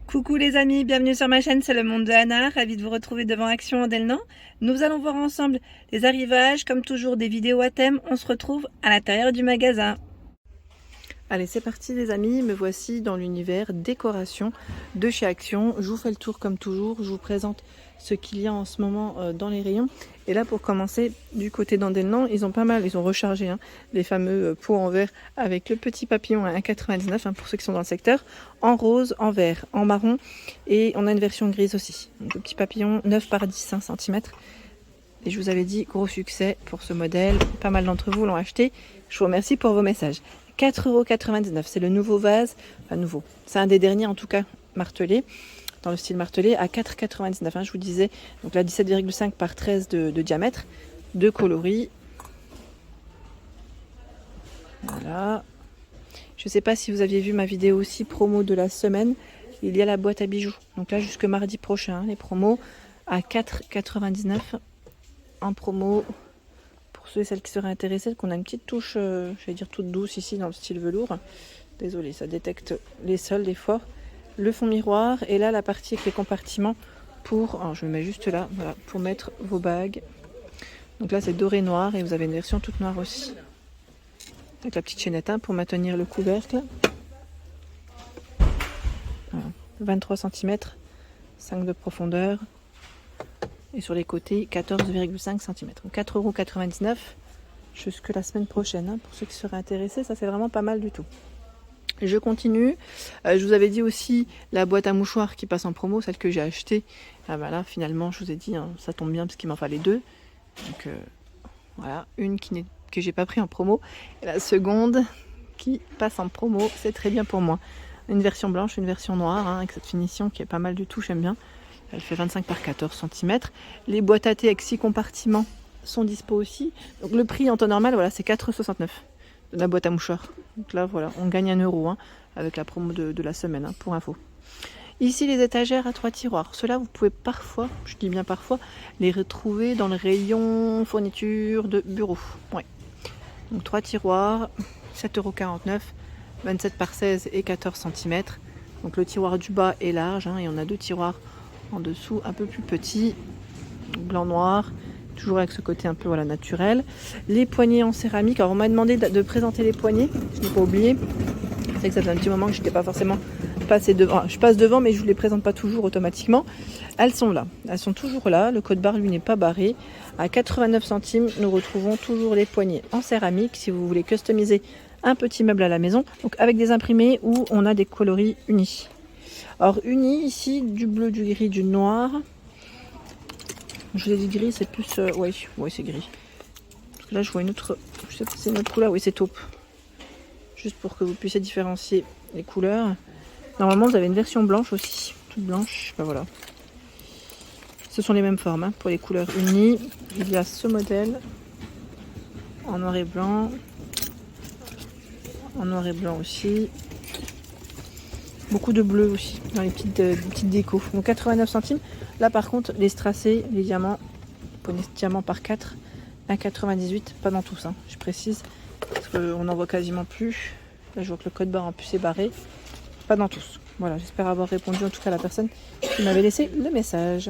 Coucou les amis, bienvenue sur ma chaîne, c'est le monde de Anna, ravie de vous retrouver devant Action en Delnan. Nous allons voir ensemble les arrivages, comme toujours des vidéos à thème, on se retrouve à l'intérieur du magasin. Allez, c'est parti les amis, me voici dans l'univers décoration de chez Action. Je vous fais le tour comme toujours, je vous présente ce qu'il y a en ce moment dans les rayons. Et là pour commencer, du côté d'Andelnan, ils ont pas mal, ils ont rechargé les fameux pots en verre avec le petit papillon à 1,99 pour ceux qui sont dans le secteur, en rose, en vert, en marron et on a une version grise aussi. Donc le petit papillon 9 par 10 cm. Et je vous avais dit, gros succès pour ce modèle, pas mal d'entre vous l'ont acheté. Je vous remercie pour vos messages. 4,99 €, c'est le nouveau vase, enfin nouveau, c'est un des derniers en tout cas martelé, dans le style martelé, à 4,99 €, je vous disais, donc là 17,5 par 13 de diamètre, de coloris. Voilà. Je ne sais pas si vous aviez vu ma vidéo aussi promo de la semaine, il y a la boîte à bijoux, donc là jusque mardi prochain, les promos à 4,99 € en promo. Ceux et celles qui seraient intéressées, qu'on a une petite touche, je vais dire toute douce ici dans le style velours. Désolée, ça détecte les sols des fois. Le fond miroir et là la partie avec les compartiments pour, alors je me mets juste là, voilà, pour mettre vos bagues. Donc là c'est doré noir et vous avez une version toute noire aussi. Avec la petite chaînette pour maintenir le couvercle. Voilà. 23 cm, 5 de profondeur. Et sur les côtés 14,5 cm. 4,99 € jusque la semaine prochaine pour ceux qui seraient intéressés. Ça c'est vraiment pas mal du tout. Je continue. Je vous avais dit aussi la boîte à mouchoirs qui passe en promo, celle que j'ai achetée. Ah bah là finalement je vous ai dit ça tombe bien parce qu'il m'en fallait deux. Donc voilà, une que j'ai pas pris en promo et la seconde qui passe en promo, c'est très bien pour moi. Une version blanche, une version noire avec cette finition qui est pas mal du tout, j'aime bien. Elle fait 25 par 14 cm. Les boîtes à thé avec 6 compartiments sont dispo aussi. Donc le prix en temps normal, voilà, c'est 4,69 € de la boîte à mouchoirs. Donc là, voilà, on gagne 1 € avec la promo de la semaine, pour info. Ici, les étagères à 3 tiroirs. Ceux-là, vous pouvez parfois, je dis bien parfois, les retrouver dans le rayon fourniture de bureau. Ouais. Donc 3 tiroirs, 7,49 €, 27 par 16 et 14 cm. Donc le tiroir du bas est large et on a 2 tiroirs en dessous un peu plus petit, blanc noir, toujours avec ce côté un peu naturel. Les poignées en céramique, alors on m'a demandé de présenter les poignées, je n'ai pas oublié, c'est que ça fait un petit moment que je n'étais pas forcément passée devant, je passe devant mais je ne vous les présente pas toujours automatiquement. Elles sont là, elles sont toujours là, le code barre lui n'est pas barré. À 89 centimes, nous retrouvons toujours les poignées en céramique si vous voulez customiser un petit meuble à la maison, donc avec des imprimés où on a des coloris unis. Alors unis ici, du bleu, du gris, du noir. Je vous ai dit gris, c'est plus... oui, c'est gris. Parce que là je vois une autre... Je sais pas si c'est une autre couleur, oui c'est taupe. Juste pour que vous puissiez différencier les couleurs. Normalement vous avez une version blanche aussi, toute blanche, ben voilà. Ce sont les mêmes formes pour les couleurs unies. Il y a ce modèle en noir et blanc. En noir et blanc aussi. Beaucoup de bleu aussi dans les petites décos. Donc 89 centimes. Là par contre, les strassés, les diamants, diamants par 4, 1,98. Pas dans tous, je précise. Parce qu'on n'en voit quasiment plus. Là je vois que le code barre en plus est barré. Pas dans tous. Voilà, j'espère avoir répondu en tout cas à la personne qui m'avait laissé le message.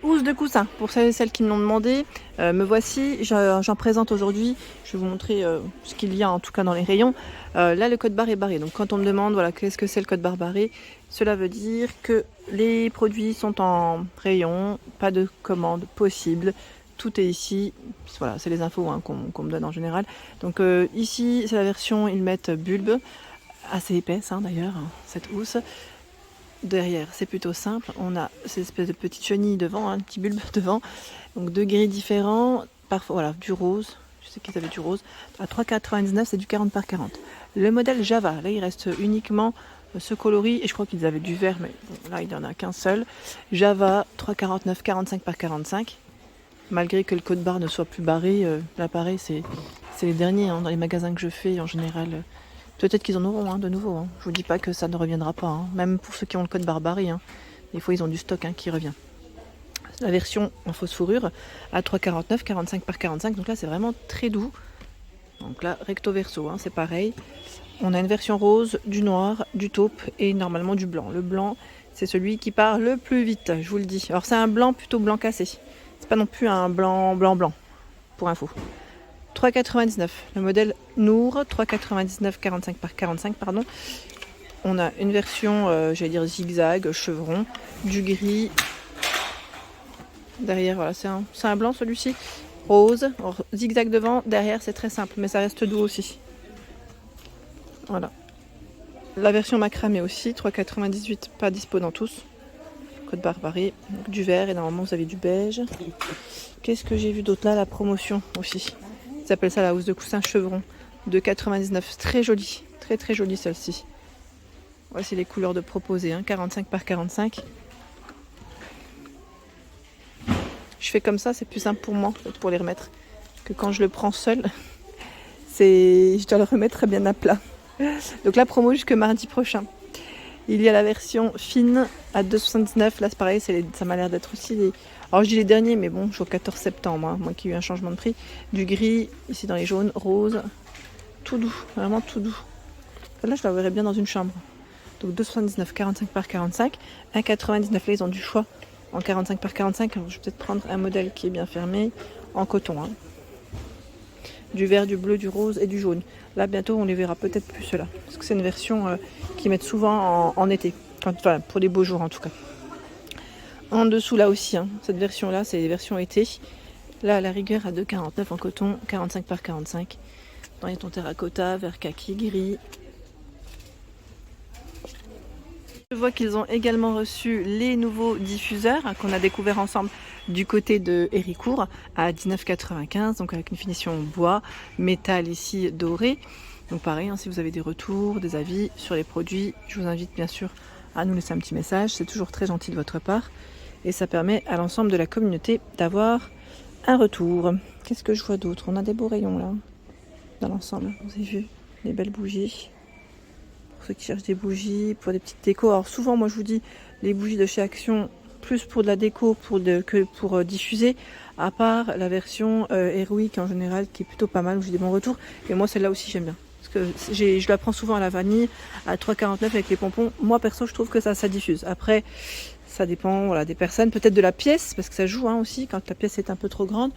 Housse de coussin, pour celles et celles qui me l'ont demandé, me voici, j'en présente aujourd'hui, je vais vous montrer ce qu'il y a en tout cas dans les rayons. Là le code barre est barré, donc quand on me demande voilà, qu'est-ce que c'est le code barre barré, cela veut dire que les produits sont en rayon, pas de commande possible, tout est ici, voilà c'est les infos qu'on me donne en général. Donc ici c'est la version, ils mettent bulbe, assez épaisse d'ailleurs, cette housse. Derrière, c'est plutôt simple. On a ces espèces de petites chenilles devant, un petit bulbe devant. Donc deux gris différents. Parfois, voilà, du rose. Je sais qu'ils avaient du rose. À 3,99 €, c'est du 40 par 40. Le modèle Java, là, il reste uniquement ce coloris. Et je crois qu'ils avaient du vert, mais bon, là, il n'y en a qu'un seul. Java, 3,49 €, 45 par 45. Malgré que le code barre ne soit plus barré, là, pareil, c'est les derniers dans les magasins que je fais en général. Peut-être qu'ils en auront de nouveau. Je vous dis pas que ça ne reviendra pas. Même pour ceux qui ont le code barre barré. Des fois, ils ont du stock qui revient. La version en fausse fourrure à 3,49, 45 par 45. Donc là, c'est vraiment très doux. Donc là, recto verso, c'est pareil. On a une version rose, du noir, du taupe et normalement du blanc. Le blanc, c'est celui qui part le plus vite, je vous le dis. Alors c'est un blanc plutôt blanc cassé. C'est pas non plus un blanc blanc, pour info. 3,99. Le modèle Nour, 3,99, 45 par 45, pardon. On a une version, j'allais dire zigzag, chevron, du gris. Derrière, voilà, c'est un blanc celui-ci. Rose, alors, zigzag devant, derrière c'est très simple, mais ça reste doux aussi. Voilà. La version macramé aussi, 3,98, pas dispo dans tous. Côte Barbarie, donc du vert et normalement vous avez du beige. Qu'est-ce que j'ai vu d'autre là? La promotion aussi. Ils appellent ça la housse de coussin chevron, de 99. Très jolie, très jolie celle-ci. Voici les couleurs de proposées, hein, 45 par 45. Je fais comme ça, c'est plus simple pour moi pour les remettre que quand je le prends seul. Je dois le remettre très bien à plat. Donc la promo jusque mardi prochain. Il y a la version fine à 2,79. Là c'est pareil, ça m'a l'air d'être aussi les... Alors je dis les derniers, mais bon, je suis au 14 septembre, hein, moi qui ai eu un changement de prix. Du gris, ici dans les jaunes, rose. Tout doux, vraiment tout doux. Là je la verrais bien dans une chambre. Donc 2,79, 45 par 45. 1,99, là ils ont du choix en 45 par 45. Alors, je vais peut-être prendre un modèle qui est bien fermé, en coton. Hein. Du vert, du bleu, du rose et du jaune. Là bientôt on les verra peut-être plus ceux-là. Parce que c'est une version qu'ils mettent souvent en été. Enfin pour les beaux jours en tout cas. En dessous là aussi, hein, cette version là c'est les versions été. Là à la rigueur à 2,49 en coton, 45 par 45. Dans les tons terracotta, vert kaki, gris. Je vois qu'ils ont également reçu les nouveaux diffuseurs hein, qu'on a découvert ensemble du côté de Héricourt à 19,95, donc avec une finition bois, métal ici doré. Donc pareil, hein, si vous avez des retours, des avis sur les produits, je vous invite bien sûr à nous laisser un petit message. C'est toujours très gentil de votre part et ça permet à l'ensemble de la communauté d'avoir un retour. Qu'est-ce que je vois d'autre? On a des beaux rayons là, dans l'ensemble. Vous avez vu les belles bougies. Pour ceux qui cherchent des bougies, pour des petites décos. Alors souvent, moi je vous dis, les bougies de chez Action, plus pour de la déco que pour diffuser, à part la version Heroic en général, qui est plutôt pas mal, où j'ai des bons retours. Et moi celle-là aussi j'aime bien. Parce que je la prends souvent à la vanille, à 3,49 avec les pompons. Moi perso, je trouve que ça diffuse. Après, ça dépend voilà, des personnes, peut-être de la pièce, parce que ça joue hein, aussi, quand la pièce est un peu trop grande.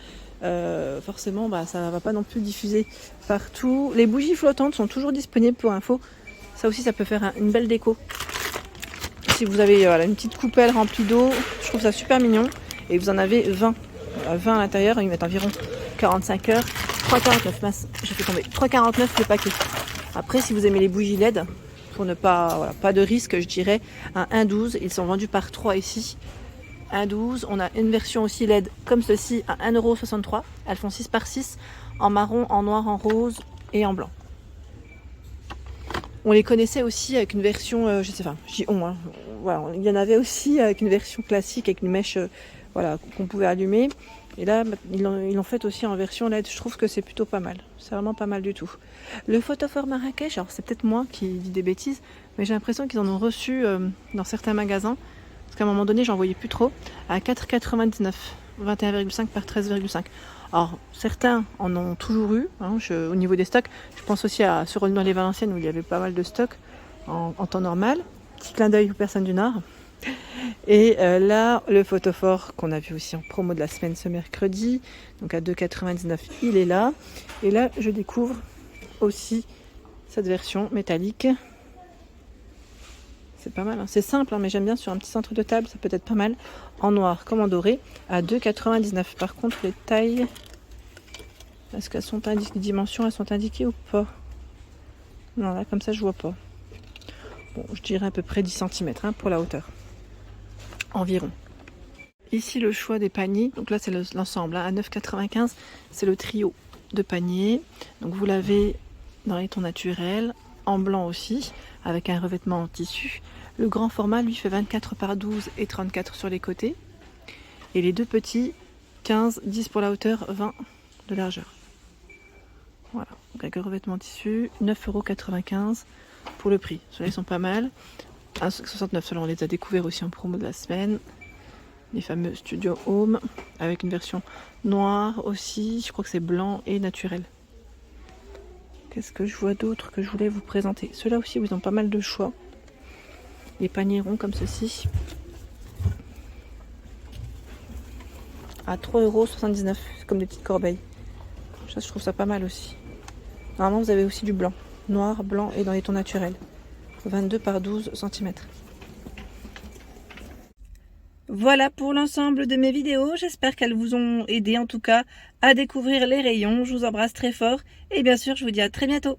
Forcément, ça ne va pas non plus diffuser partout. Les bougies flottantes sont toujours disponibles pour info. Ça aussi, ça peut faire une belle déco. Si vous avez une petite coupelle remplie d'eau, je trouve ça super mignon. Et vous en avez 20. 20 à l'intérieur, ils mettent environ 45 heures. 3,49, mince, j'ai fait tomber. 3,49 le paquet. Après, si vous aimez les bougies LED, pour ne pas, pas de risque, je dirais, un 1,12. Ils sont vendus par 3 ici. 1,12. On a une version aussi LED comme ceci à 1,63 €. Elles font 6 par 6 en marron, en noir, en rose et en blanc. On les connaissait aussi avec une version, je sais pas, je dis on, hein, voilà, il y en avait aussi avec une version classique, avec une mèche voilà, qu'on pouvait allumer. Et là, ils l'ont fait aussi en version LED. Je trouve que c'est plutôt pas mal. C'est vraiment pas mal du tout. Le photophore Marrakech, alors c'est peut-être moi qui dis des bêtises, mais j'ai l'impression qu'ils en ont reçu dans certains magasins. Parce qu'à un moment donné, j'en voyais plus trop. À 4,99, 21,5 par 13,5. Alors, certains en ont toujours eu, hein, au niveau des stocks. Je pense aussi à sur les Valenciennes où il y avait pas mal de stocks en temps normal. Petit clin d'œil aux personnes du Nord. Et là, le photophore qu'on a vu aussi en promo de la semaine ce mercredi, donc à 2,99, il est là. Et là, je découvre aussi cette version métallique. C'est pas mal, hein. C'est simple, hein, mais j'aime bien sur un petit centre de table, ça peut être pas mal. En noir comme en doré, à 2,99. Par contre, les tailles, est-ce qu'elles sont indiquées, les dimensions, elles sont indiquées ou pas? Non, là, comme ça, je vois pas. Bon, je dirais à peu près 10 cm hein, pour la hauteur. Environ. Ici, le choix des paniers. Donc là, c'est l'ensemble. Hein, à 9,95, c'est le trio de paniers. Donc vous l'avez dans les tons naturels, en blanc aussi, avec un revêtement en tissu. Le grand format, lui, fait 24 par 12 et 34 sur les côtés. Et les deux petits, 15, 10 pour la hauteur, 20 de largeur. Voilà, donc avec un revêtement en tissu, 9,95 € pour le prix. Ceux-là, ils sont pas mal. 1,69 €, ceux-là, on les a découverts aussi en promo de la semaine. Les fameux Studio Home, avec une version noire aussi. Je crois que c'est blanc et naturel. Qu'est-ce que je vois d'autre que je voulais vous présenter? Ceux-là aussi, ils ont pas mal de choix. Les paniers ronds comme ceci. À 3,79 €, comme des petites corbeilles. Ça, je trouve ça pas mal aussi. Normalement, vous avez aussi du blanc. Noir, blanc et dans les tons naturels. 22 par 12 cm. Voilà pour l'ensemble de mes vidéos. J'espère qu'elles vous ont aidé en tout cas à découvrir les rayons. Je vous embrasse très fort et bien sûr, je vous dis à très bientôt.